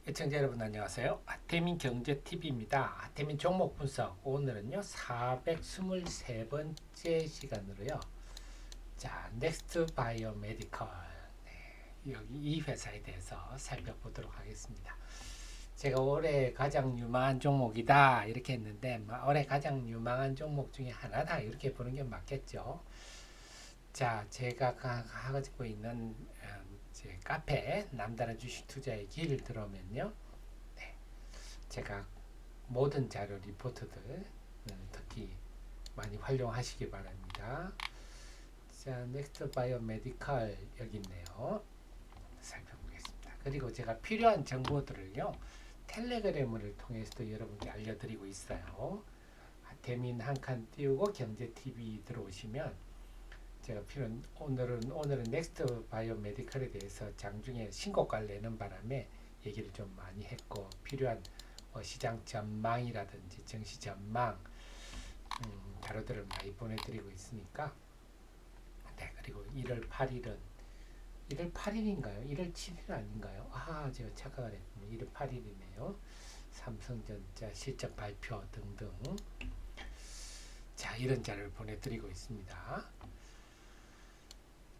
시청자 여러분 안녕하세요. 아태민 경제TV입니다. 아태민 종목 분석 오늘은요 423번째 시간으로요. 자, 넥스트 바이오 메디컬 여기 이 회사에 대해서 살펴보도록 하겠습니다. 제가 올해 가장 유망한 종목이다 이렇게 했는데 올해 가장 유망한 종목 중에 하나다 이렇게 보는 게 맞겠죠. 자, 제가 가지고 있는 제 카페 남다른 주식 투자의 길 들어오면요. 네, 제가 모든 자료 리포트들 특히 많이 활용하시기 바랍니다. 자, 넥스트 바이오 메디컬 여기 있네요. 살펴보겠습니다. 그리고 제가 필요한 정보들을요. 텔레그램을 통해서도 여러분께 알려드리고 있어요. 대민 한 칸 띄우고 경제TV 들어오시면 제가 오늘은 넥스트 바이오 메디컬에 대해서 장중에 신고가를 내는 바람에 얘기를 좀 많이 했고 필요한 시장 전망이라든지 증시 전망 자료들을 많이 보내드리고 있으니까 네, 그리고 1월 8일인가요? 1월 7일 아닌가요? 아, 제가 착각을 했군요. 1월 8일이네요. 삼성전자 실적 발표 등등 자, 이런 자료를 보내드리고 있습니다.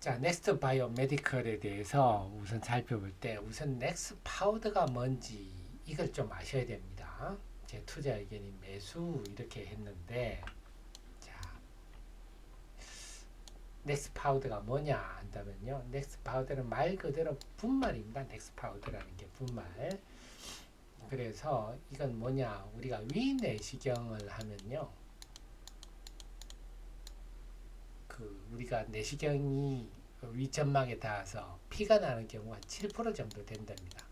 자, 넥스트 바이오 메디컬에 대해서 우선 살펴볼 때 우선 넥스 파우더가 뭔지 이걸 좀 아셔야 됩니다. 제 투자 의견이 매수 이렇게 했는데 자, 넥스 파우더가 뭐냐 한다면요. 넥스 파우더는 말 그대로 분말입니다. 넥스 파우더라는 게 분말. 그래서 이건 뭐냐 우리가 위내시경을 하면요. 우리가 내시경이 위점막에 닿아서 피가 나는 경우가 7% 정도 된답니다.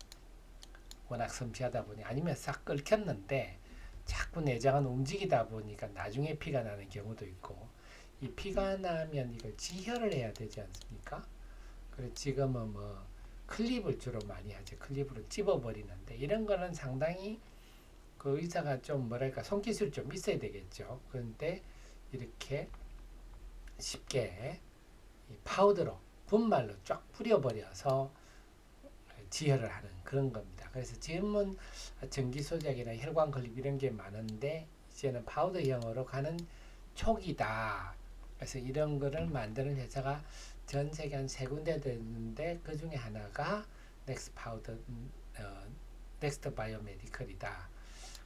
워낙 섬세하다 보니 아니면 싹 끓였는데 자꾸 내장은 움직이다 보니까 나중에 피가 나는 경우도 있고 이 피가 나면 이걸 지혈을 해야 되지 않습니까? 그래서 지금은 뭐 클립을 주로 많이 하죠. 클립으로 찝어버리는데 이런 거는 상당히 그 의사가 좀 뭐랄까 손기술이 좀 있어야 되겠죠. 그런데 이렇게 쉽게 파우더로 분말로 쫙 뿌려버려서 지혈을 하는 그런 겁니다. 그래서 지금은 전기소작이나 혈관 클립 이런 게 많은데 이제는 파우더형으로 가는 초기다. 그래서 이런 거를 만드는 회사가 전 세계 한 세 군데 됐는데 그 중에 하나가 넥스트 바이오 메디컬이다.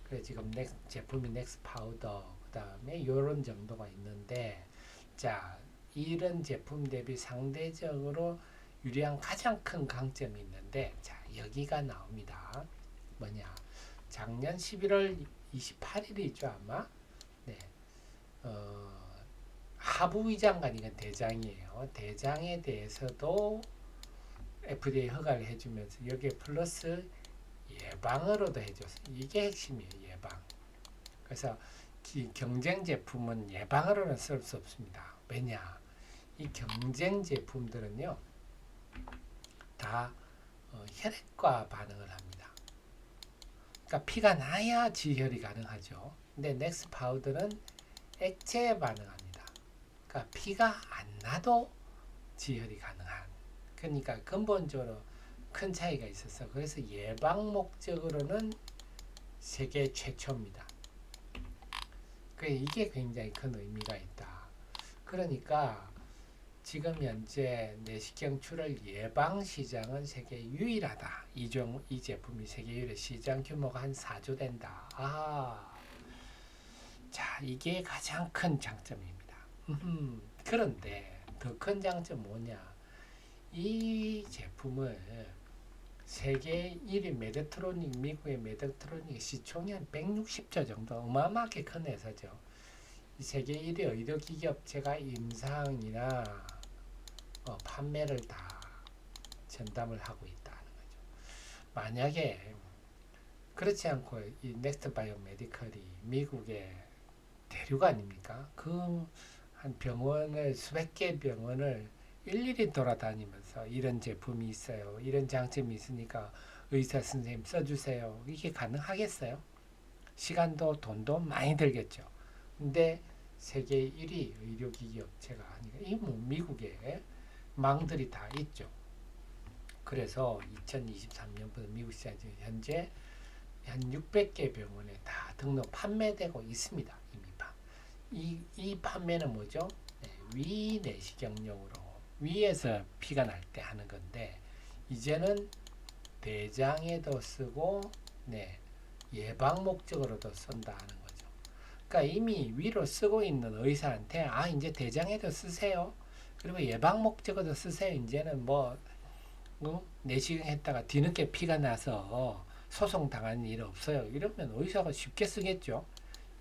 그래서 지금 제품이 넥스트 파우더 그 다음에 이런 정도가 있는데 자 이런 제품 대비 상대적으로 유리한 가장 큰 강점이 있는데 자 여기가 나옵니다. 뭐냐 작년 11월 28일이죠 아마 네 하부위장관 이건 대장이에요. 대장에 대해서도 FDA 허가를 해주면서 여기에 플러스 예방으로도 해줬어요. 이게 핵심이에요. 예방. 그래서 경쟁 제품은 예방으로는 쓸 수 없습니다. 왜냐 이 경쟁 제품들은요 다 혈액과 반응을 합니다. 그러니까 피가 나야 지혈이 가능하죠. 근데 넥스 파우더는 액체에 반응합니다. 그러니까 피가 안 나도 지혈이 가능한. 그러니까 근본적으로 큰 차이가 있어서 그래서 예방 목적으로는 세계 최초입니다. 이게 굉장히 큰 의미가 있다. 그러니까 지금 현재 내시경 출혈 예방 시장은 세계 유일하다. 이 제품이 세계 유일의 시장 규모가 한 4조 된다. 자, 이게 가장 큰 장점입니다. 그런데 더 큰 장점 뭐냐? 이 제품을 세계 1위 메드트로닉, 미국의 메드트로닉 시총이 한 160조 정도 어마어마하게 큰 회사죠. 세계 1위 의료기기 업체가 임상이나 판매를 다 전담을 하고 있다는 거죠. 만약에 그렇지 않고 이 넥스트 바이오 메디컬이 미국의 대륙 아닙니까? 그 한 병원을 수백 개 병원을 일일이 돌아다니면서 이런 제품이 있어요. 이런 장점이 있으니까 의사 선생님 써주세요. 이게 가능하겠어요? 시간도 돈도 많이 들겠죠. 근데 세계 1위 의료기기 업체가 아니라 이 미국에 망들이 다 있죠. 그래서 2023년부터 미국 시장에서 현재 한 600개 병원에 다 등록 판매되고 있습니다. 이 판매는 뭐죠? 네, 위 내시경용으로 위에서 피가 날 때 하는 건데 이제는 대장에도 쓰고 네, 예방 목적으로도 쓴다 하는 거죠. 그러니까 이미 위로 쓰고 있는 의사한테 이제 대장에도 쓰세요. 그리고 예방 목적으로도 쓰세요. 이제는 뭐 내시경 했다가 뒤늦게 피가 나서 소송 당하는 일 없어요. 이러면 의사가 쉽게 쓰겠죠.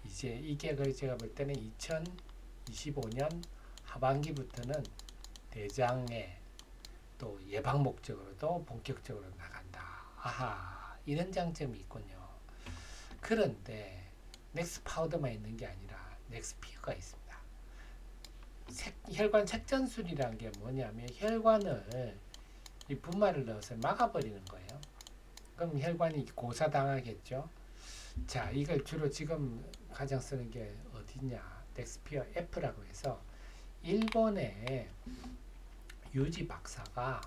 이제 이게 제가 볼 때는 2025년 하반기부터는 대장에 또 예방 목적으로도 본격적으로 나간다. 이런 장점이 있군요. 그런데 넥스 파우더만 있는 게 아니라 넥스피어가 있습니다. 혈관 색전술이라는 게 뭐냐면 혈관을 이 분말을 넣어서 막아버리는 거예요. 그럼 혈관이 고사당하겠죠. 자, 이걸 주로 지금 가장 쓰는 게 어디냐? 넥스피어 F라고 해서 일본의 유지 박사가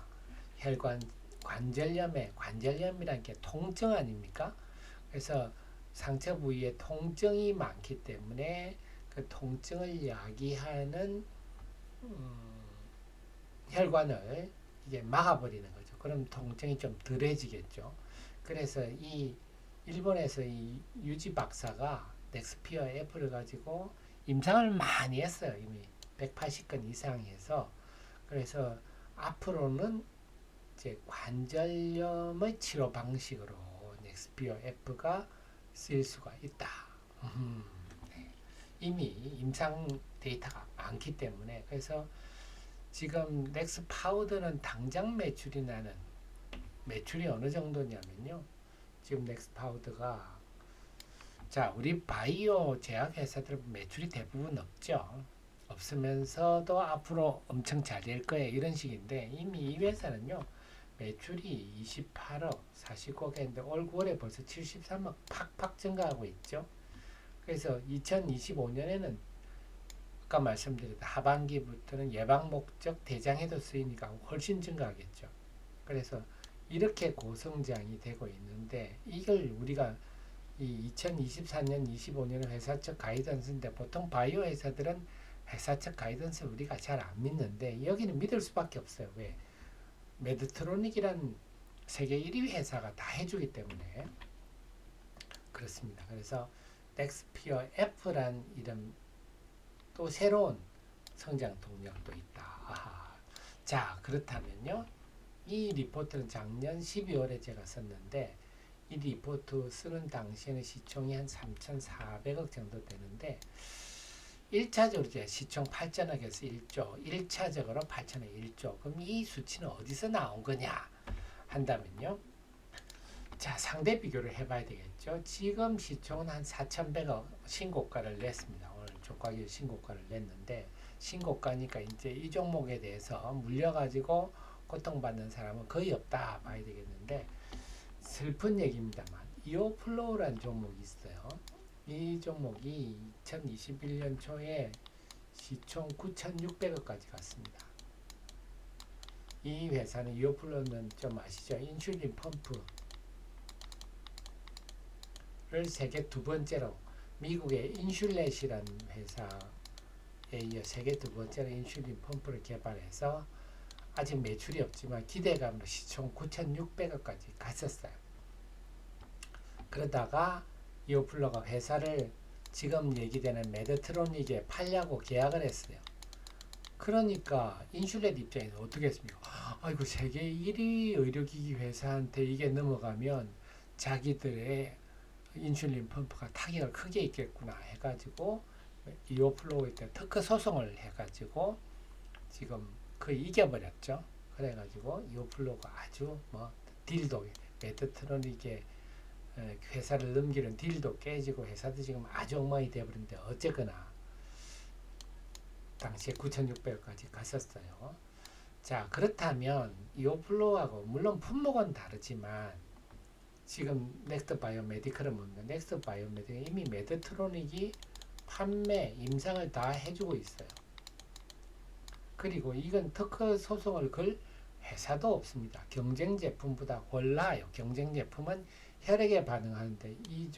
혈관 관절염이라는 게 통증 아닙니까? 그래서 상처 부위에 통증이 많기 때문에 그 통증을 야기하는 혈관을 이게 막아버리는 거죠. 그럼 통증이 좀 덜해지겠죠. 그래서 이 일본에서 이 유지 박사가 넥스피어 F를 가지고 임상을 많이 했어요. 이미 180건 이상 해서. 그래서 앞으로는 이제 관절염의 치료 방식으로 넥스피어 F가 쓰일 수가 있다. 네. 이미 임상 데이터가 많기 때문에 그래서 지금 넥스 파우더는 당장 매출이 어느 정도냐면요. 지금 넥스 파우더가 우리 바이오 제약 회사들 매출이 대부분 없으면서도 앞으로 엄청 잘 될 거예요. 이런 식인데 이미 이 회사는요. 매출이 28억 49억인데 올 9월에 벌써 73억 팍팍 증가하고 있죠. 그래서 2025년에는 아까 말씀드렸던 하반기부터는 예방 목적 대장에도 쓰이니까 훨씬 증가하겠죠. 그래서 이렇게 고성장이 되고 있는데 이걸 우리가 이 2024년, 25년 회사 측 가이던스인데 보통 바이오 회사들은 회사 측 가이던스 우리가 잘 안 믿는데 여기는 믿을 수밖에 없어요. 왜? 메드트로닉이란 세계 1위 회사가 다 해주기 때문에 그렇습니다. 그래서 넥스피어 F란 이름 또 새로운 성장 동력도 있다. 자, 그렇다면요. 이 리포트는 작년 12월에 제가 썼는데 이 리포트 쓰는 당시에는 시총이 한 3,400억 정도 되는데 1차적으로 이제 시총 8천억에서 1조, 1차적으로 8천억 1조. 그럼 이 수치는 어디서 나온 거냐 한다면요. 자, 상대 비교를 해봐야 되겠죠. 지금 시총은 한 4,100억 신고가를 냈습니다. 오늘 주가기 신고가를 냈는데 신고가니까 이제 이 종목에 대해서 물려가지고 고통받는 사람은 거의 없다 봐야 되겠는데 슬픈 얘기입니다만 이오플로우라는 종목이 있어요. 이 종목이 2021년 초에 시총 9,600억까지 갔습니다. 이 회사는 이오플로우는 좀 아시죠? 인슐린 펌프를 세계 두 번째로 미국의 인슐렛이라는 회사에 이어 세계 두 번째로 인슐린 펌프를 개발해서 아직 매출이 없지만 기대감으로 시총 9,600억까지 갔었어요. 그러다가 이오플로가 회사를 지금 얘기되는 메드트로닉에 팔려고 계약을 했어요. 그러니까 인슐렛 입장에서 어떻게 했습니까? 아이고 세계 1위 의료기기 회사한테 이게 넘어가면 자기들의 인슐린 펌프가 타격을 크게 있겠구나 해가지고 이오플로우에 때 특허 소송을 해가지고 지금 거의 이겨버렸죠. 그래가지고 이오플로우가 아주 딜도 메드트로닉에 회사를 넘기는 딜도 깨지고 회사도 지금 아주 엉망이 되어버렸는데 어쨌거나 당시에 9,600억까지 갔었어요. 자, 그렇다면 이오플로우하고 물론 품목은 다르지만 지금 넥스트 바이오메디컬을 묻는 넥스트 바이오메디컬 이미 메드트로닉이 판매 임상을 다 해주고 있어요. 그리고 이건 특허 소송을 걸 회사도 없습니다. 경쟁 제품보다 골라요. 경쟁 제품은 혈액에 반응하는데 이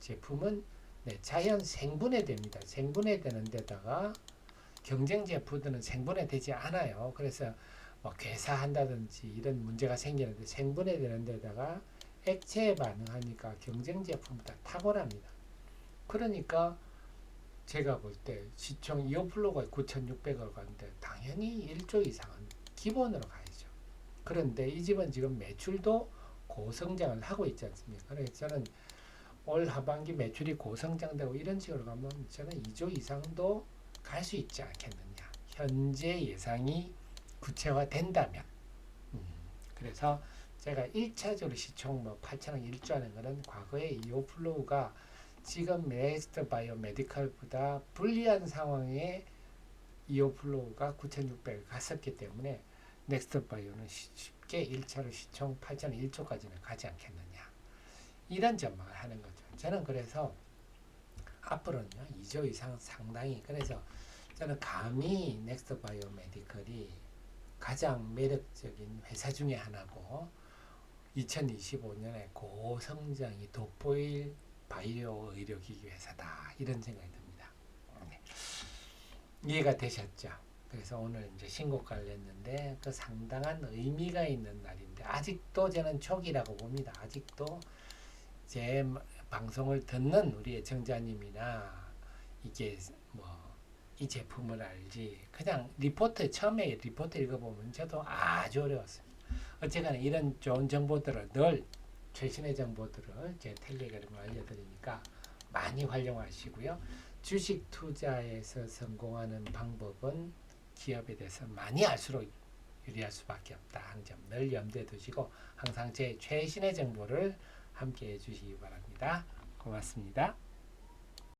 제품은 네, 자연 생분해됩니다. 생분해되는 데다가 경쟁 제품들은 생분해되지 않아요. 그래서 뭐 괴사한다든지 이런 문제가 생기는데 생분해되는 데다가 액체에 반응하니까 경쟁 제품보다 탁월합니다. 그러니까 제가 볼 때 시총 이오플로가 9,600억 가는데 당연히 1조 이상은 기본으로 가야죠. 그런데 이 집은 지금 매출도 고성장을 하고 있지 않습니까? 그래서 저는 올 하반기 매출이 고성장되고 이런 식으로 가면 저는 2조 이상도 갈 수 있지 않겠느냐. 현재 예상이 구체화된다면. 그래서 제가 1차적으로 시총 뭐 8천억 1조 하는 거는 과거에 이오플로우가 지금 넥스트 바이오 메디컬보다 불리한 상황에 이오플로우가 9,600을 갔었기 때문에 넥스트 바이오는 쉽게 1차로 시총 8천 1조까지는 가지 않겠느냐. 이런 전망을 하는 거죠. 저는 그래서 앞으로는요 2조 이상 상당히 그래서 저는 감히 넥스트 바이오 메디컬이 가장 매력적인 회사 중에 하나고 2025년에 고성장이 돋보일 바이오 의료기기 회사다 이런 생각이 듭니다. 네. 이해가 되셨죠? 그래서 오늘 이제 신고가를 냈는데 그 상당한 의미가 있는 날인데 아직도 저는 초기라고 봅니다. 아직도 제 방송을 듣는 우리 애청자님이나 이게 뭐 이 제품을 알지 그냥 리포트 처음에 리포트 읽어보면 저도 아주 어려웠습니다. 어쨌거나 이런 좋은 정보들을 늘 최신의 정보들을 제 텔레그램으로 알려드리니까 많이 활용하시고요. 주식 투자에서 성공하는 방법은 기업에 대해서 많이 알수록 유리할 수밖에 없다. 한 점 늘 염두에 두시고 항상 제 최신의 정보를 함께 해주시기 바랍니다. 고맙습니다.